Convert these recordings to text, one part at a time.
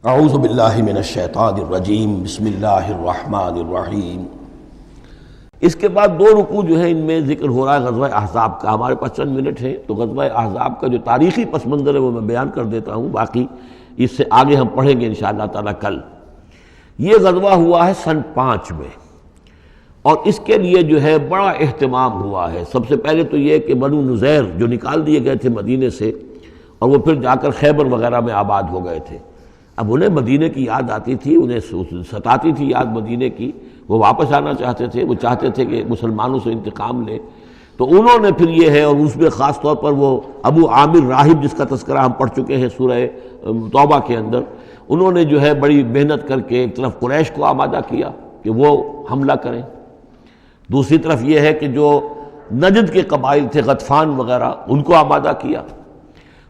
اعوذ باللہ من الشیطان الرجیم، بسم اللہ الرحمن الرحیم۔ اس کے بعد دو رکوع جو ہے ان میں ذکر ہو رہا ہے غزوہ احزاب کا۔ ہمارے پاس چند منٹ ہیں تو غزوہ احزاب کا جو تاریخی پس منظر ہے وہ میں بیان کر دیتا ہوں، باقی اس سے آگے ہم پڑھیں گے انشاءاللہ تعالیٰ کل۔ یہ غزوہ ہوا ہے سن 5 میں، اور اس کے لیے جو ہے بڑا اہتمام ہوا ہے۔ سب سے پہلے تو یہ کہ بنو نذیر جو نکال دیے گئے تھے مدینے سے، اور وہ پھر جا کر خیبر وغیرہ میں آباد ہو گئے تھے، اب انہیں مدینے کی یاد آتی تھی، انہیں ستاتی تھی یاد مدینے کی، وہ واپس آنا چاہتے تھے، وہ چاہتے تھے کہ مسلمانوں سے انتقام لیں۔ تو انہوں نے پھر یہ ہے، اور اس میں خاص طور پر وہ ابو عامر راہب جس کا تذکرہ ہم پڑھ چکے ہیں سورہ توبہ کے اندر، انہوں نے جو ہے بڑی محنت کر کے ایک طرف قریش کو آمادہ کیا کہ وہ حملہ کریں، دوسری طرف یہ ہے کہ جو نجد کے قبائل تھے غطفان وغیرہ ان کو آمادہ کیا۔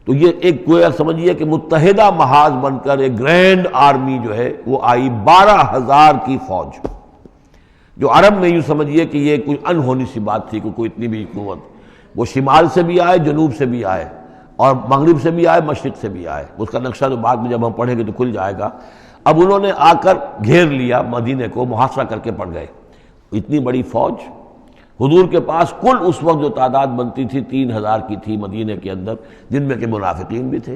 تو یہ ایک گویا سمجھیے کہ متحدہ محاذ بن کر ایک گرینڈ آرمی جو ہے وہ آئی، 12,000 کی فوج، جو عرب میں یوں سمجھیے کہ یہ کوئی انہونی سی بات تھی کہ کوئی اتنی بھی قوت، وہ شمال سے بھی آئے، جنوب سے بھی آئے، اور مغرب سے بھی آئے، مشرق سے بھی آئے۔ اس کا نقشہ تو بعد میں جب ہم پڑھیں گے تو کھل جائے گا۔ اب انہوں نے آ کر گھیر لیا مدینے کو، محاصرہ کر کے پڑ گئے، اتنی بڑی فوج۔ حضور کے پاس کل اس وقت جو تعداد بنتی تھی 3,000 کی تھی مدینے کے اندر، جن میں کہ منافقین بھی تھے،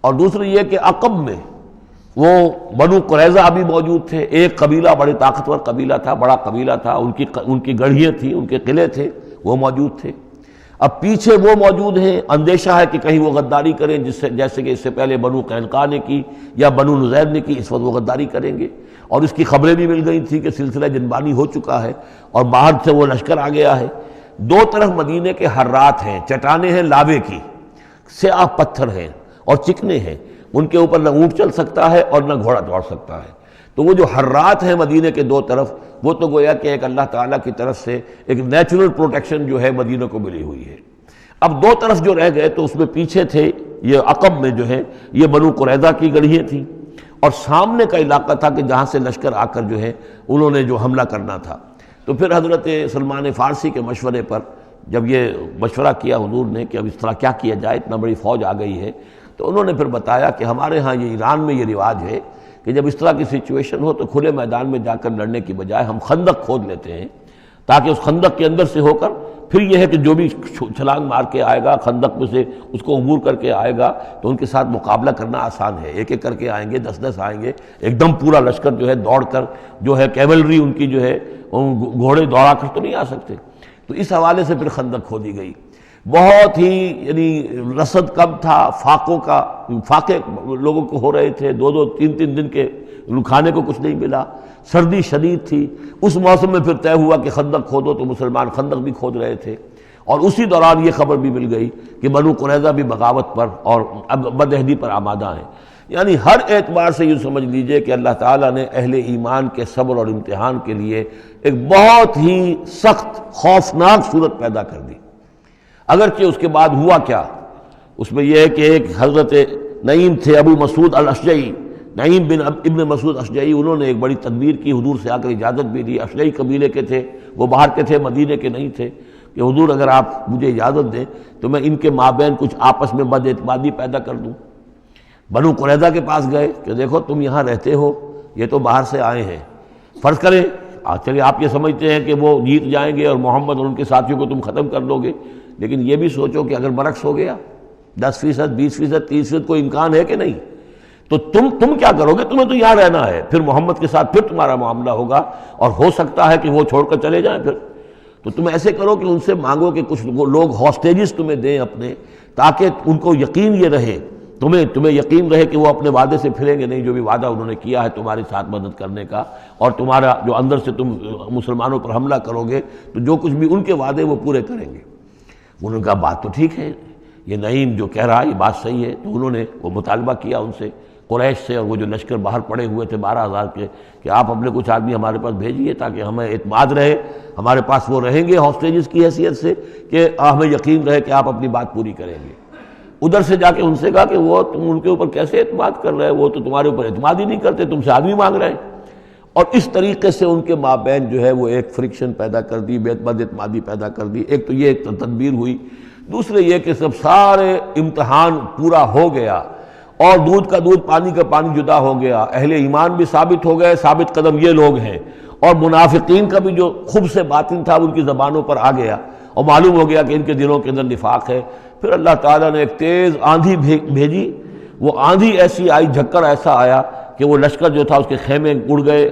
اور دوسری یہ کہ عقب میں وہ بنو قریظہ بھی موجود تھے، ایک قبیلہ بڑے طاقتور قبیلہ تھا، بڑا قبیلہ تھا، ان کی گڑھیاں تھیں، ان کے قلعے تھے، وہ موجود تھے۔ اب پیچھے وہ موجود ہیں، اندیشہ ہے کہ کہیں وہ غداری کریں، جیسے کہ اس سے پہلے بنو قینقاع نے کی یا بنو نذیر نے کی، اس وقت وہ غداری کریں گے، اور اس کی خبریں بھی مل گئی تھیں کہ سلسلہ جنبانی ہو چکا ہے اور باہر سے وہ لشکر آ گیا ہے۔ دو طرف مدینے کے حرات ہیں، چٹانیں ہیں لاوے کی، سیاہ پتھر ہیں اور چکنے ہیں، ان کے اوپر نہ اونٹ چل سکتا ہے اور نہ گھوڑا دوڑ سکتا ہے۔ تو وہ جو حرات ہیں مدینے کے دو طرف، وہ تو گویا کہ ایک اللہ تعالیٰ کی طرف سے ایک نیچرل پروٹیکشن جو ہے مدینہ کو ملی ہوئی ہے۔ اب دو طرف جو رہ گئے تو اس میں پیچھے تھے، یہ عقب میں جو ہے یہ بنو قریظہ کی گڑھیاں تھیں، اور سامنے کا علاقہ تھا کہ جہاں سے لشکر آ کر جو ہے انہوں نے جو حملہ کرنا تھا۔ تو پھر حضرت سلمان فارسی کے مشورے پر جب یہ مشورہ کیا حضور نے کہ اب اس طرح کیا کیا جائے، اتنا بڑی فوج آ گئی ہے، تو انہوں نے پھر بتایا کہ ہمارے ہاں یہ ایران میں یہ رواج ہے کہ جب اس طرح کی سچویشن ہو تو کھلے میدان میں جا کر لڑنے کی بجائے ہم خندق کھود لیتے ہیں، تاکہ اس خندق کے اندر سے ہو کر پھر یہ ہے کہ جو بھی چھلانگ مار کے آئے گا خندق میں سے، اس کو عبور کر کے آئے گا تو ان کے ساتھ مقابلہ کرنا آسان ہے۔ ایک ایک کر کے آئیں گے، 10 آئیں گے، ایک دم پورا لشکر جو ہے دوڑ کر جو ہے کیولری ان کی جو ہے گھوڑے دوڑا کر تو نہیں آ سکتے۔ تو اس حوالے سے پھر خندق کھودی گئی۔ بہت ہی یعنی رصد کم تھا، فاقے لوگوں کو ہو رہے تھے، 2 3 دن کے کھانے کو کچھ نہیں ملا، سردی شدید تھی۔ اس موسم میں پھر طے ہوا کہ خندق کھودو، تو مسلمان خندق بھی کھود رہے تھے، اور اسی دوران یہ خبر بھی مل گئی کہ بنو قریظہ بھی بغاوت پر اور بدعہدی پر آمادہ ہیں۔ یعنی ہر اعتبار سے یہ سمجھ لیجئے کہ اللہ تعالیٰ نے اہل ایمان کے صبر اور امتحان کے لیے ایک بہت ہی سخت خوفناک صورت پیدا کر دی۔ اگرچہ اس کے بعد ہوا کیا، اس میں یہ ہے کہ ایک حضرت نعیم تھے ابو مسعود الاشجعی، نعیم بن ابن مسعود اشجعی، انہوں نے ایک بڑی تدبیر کی، حضور سے آ کر اجازت بھی لی۔ اشجعی قبیلے کے تھے، وہ باہر کے تھے، مدینے کے نہیں تھے، کہ حضور اگر آپ مجھے اجازت دیں تو میں ان کے مابین کچھ آپس میں بد اعتمادی پیدا کر دوں۔ بنو قریظہ کے پاس گئے کہ دیکھو تم یہاں رہتے ہو، یہ تو باہر سے آئے ہیں، فرض کریں چلیے آپ یہ سمجھتے ہیں کہ وہ جیت جائیں گے اور محمد اور ان کے ساتھیوں کو تم ختم کر دو گے، لیکن یہ بھی سوچو کہ اگر برعکس ہو گیا، 10%، 20%، 30% کوئی امکان ہے کہ نہیں، تو تم کیا کرو گے؟ تمہیں تو یہاں رہنا ہے، پھر محمد کے ساتھ پھر تمہارا معاملہ ہوگا، اور ہو سکتا ہے کہ وہ چھوڑ کر چلے جائیں۔ پھر تو تم ایسے کرو کہ ان سے مانگو کہ کچھ لوگ ہاسٹیجز تمہیں دیں اپنے، تاکہ ان کو یقین یہ رہے، تمہیں یقین رہے کہ وہ اپنے وعدے سے پھریں گے نہیں، جو بھی وعدہ انہوں نے کیا ہے تمہارے ساتھ مدد کرنے کا، اور تمہارا جو اندر سے تم مسلمانوں پر حملہ کرو گے تو جو کچھ بھی ان کے وعدے وہ پورے کریں گے۔ انہوں نے کہا بات تو ٹھیک ہے، یہ نعیم جو کہہ رہا ہے یہ بات صحیح ہے۔ تو انہوں نے وہ مطالبہ کیا ان سے، قریش سے، اور وہ جو لشکر باہر پڑے ہوئے تھے 12,000 کے، کہ آپ اپنے کچھ آدمی ہمارے پاس بھیجیے تاکہ ہمیں اعتماد رہے، ہمارے پاس وہ رہیں گے ہاسٹیجز کی حیثیت سے، کہ ہمیں یقین رہے کہ آپ اپنی بات پوری کریں گے۔ ادھر سے جا کے ان سے کہا کہ وہ تم ان کے اوپر کیسے اعتماد کر رہے، وہ تو تمہارے اوپر اعتماد ہی نہیں کرتے، تم سے آدمی مانگ رہے ہیں۔ اور اس طریقے سے ان کے مابین جو ہے وہ ایک فرکشن پیدا کر دی، بد اعتمادی پیدا کر دی۔ ایک تو یہ ایک تدبیر ہوئی، دوسرے یہ کہ سب سارے امتحان پورا ہو گیا اور دودھ کا دودھ پانی کا پانی جدا ہو گیا، اہل ایمان بھی ثابت ہو گئے، ثابت قدم یہ لوگ ہیں، اور منافقین کا بھی جو خبث باطن تھا ان کی زبانوں پر آ گیا اور معلوم ہو گیا کہ ان کے دلوں کے اندر نفاق ہے۔ پھر اللہ تعالیٰ نے ایک تیز آندھی بھیجی، وہ آندھی ایسی آئی، جھکڑ ایسا آیا کہ وہ لشکر جو تھا اس کے خیمے اڑ گئے،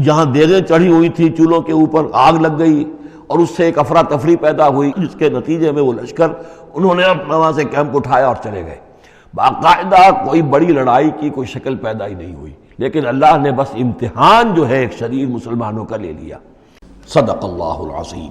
جہاں دیگیں چڑھی ہوئی تھی چولہوں کے اوپر آگ لگ گئی، اور اس سے ایک افراتفری پیدا ہوئی، جس کے نتیجے میں وہ لشکر انہوں نے اپنا وہاں سے کیمپ اٹھایا اور چلے گئے۔ باقاعدہ کوئی بڑی لڑائی کی کوئی شکل پیدا ہی نہیں ہوئی، لیکن اللہ نے بس امتحان جو ہے ایک شریر مسلمانوں کا لے لیا۔ صدق اللہ العظیم۔